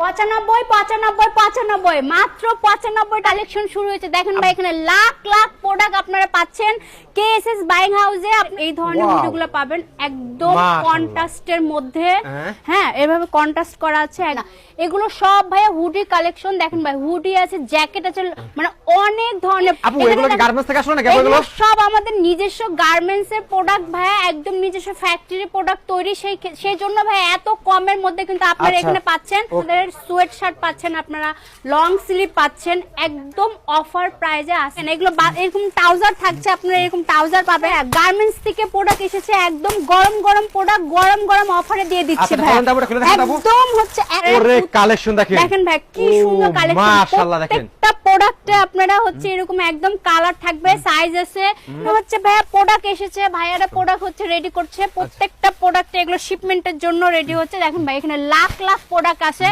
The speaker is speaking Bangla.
95 মাত্র 95 কালেকশন শুরু হয়েছে। দেখেন ভাই এখানে লাখ লাখ প্রোডাক্ট আপনারা পাচ্ছেন কেএসএস বাইং হাউসে। এই ধরনের হুডিগুলো পাবেন একদম কন্ট্রাস্টের মধ্যে। হ্যাঁ, এভাবে কন্ট্রাস্ট করা আছে না, এগুলো সব ভাই হুডি কালেকশন। দেখেন ভাই হুডি আছে, জ্যাকেট আছে, মানে অনেক ধরনের। আপু এগুলো কি গার্মেন্টস থেকে আসলো নাকি? এগুলো সব আমাদের নিজস্ব গার্মেন্টস এর প্রোডাক্ট ভাই, একদম নিজস্ব ফ্যাক্টরি প্রোডাক্ট তৈরি। সেই জন্য ভাই এত কমের মধ্যে কিন্তু আপনারা এখানে পাচ্ছেন। সোয়েট শার্ট পাচ্ছেন, আপনারা লং স্লিভ পাচ্ছেন, একদম অফার প্রাইজে আছেন। এগুলো এরকম ট্রাউজার থাকছে, আপনারা এরকম ট্রাউজার পাবেন। গার্মেন্টস থেকে প্রোডাক্ট এসেছে, একদম গরম গরম প্রোডাক্ট গরম গরম অফারে দিয়ে দিচ্ছে ভাই। একদম হচ্ছে কালেকশন দেখেন ভাই কি সুন্দর কালেকশন। মাশাআল্লাহ দেখেন, প্রত্যেকটা প্রোডাক্টে আপনারা হচ্ছে এরকম একদম কালার থাকবে, সাইজ আছে। হচ্ছে ভাইয়া প্রোডাক্ট এসেছে, ভাইয়ারা প্রোডাক্ট হচ্ছে রেডি করছে। প্রত্যেকটা প্রোডাক্টে এগুলো শিপমেন্টের জন্য রেডি হচ্ছে। দেখেন ভাই এখানে লাখ লাখ প্রোডাক্ট আছে।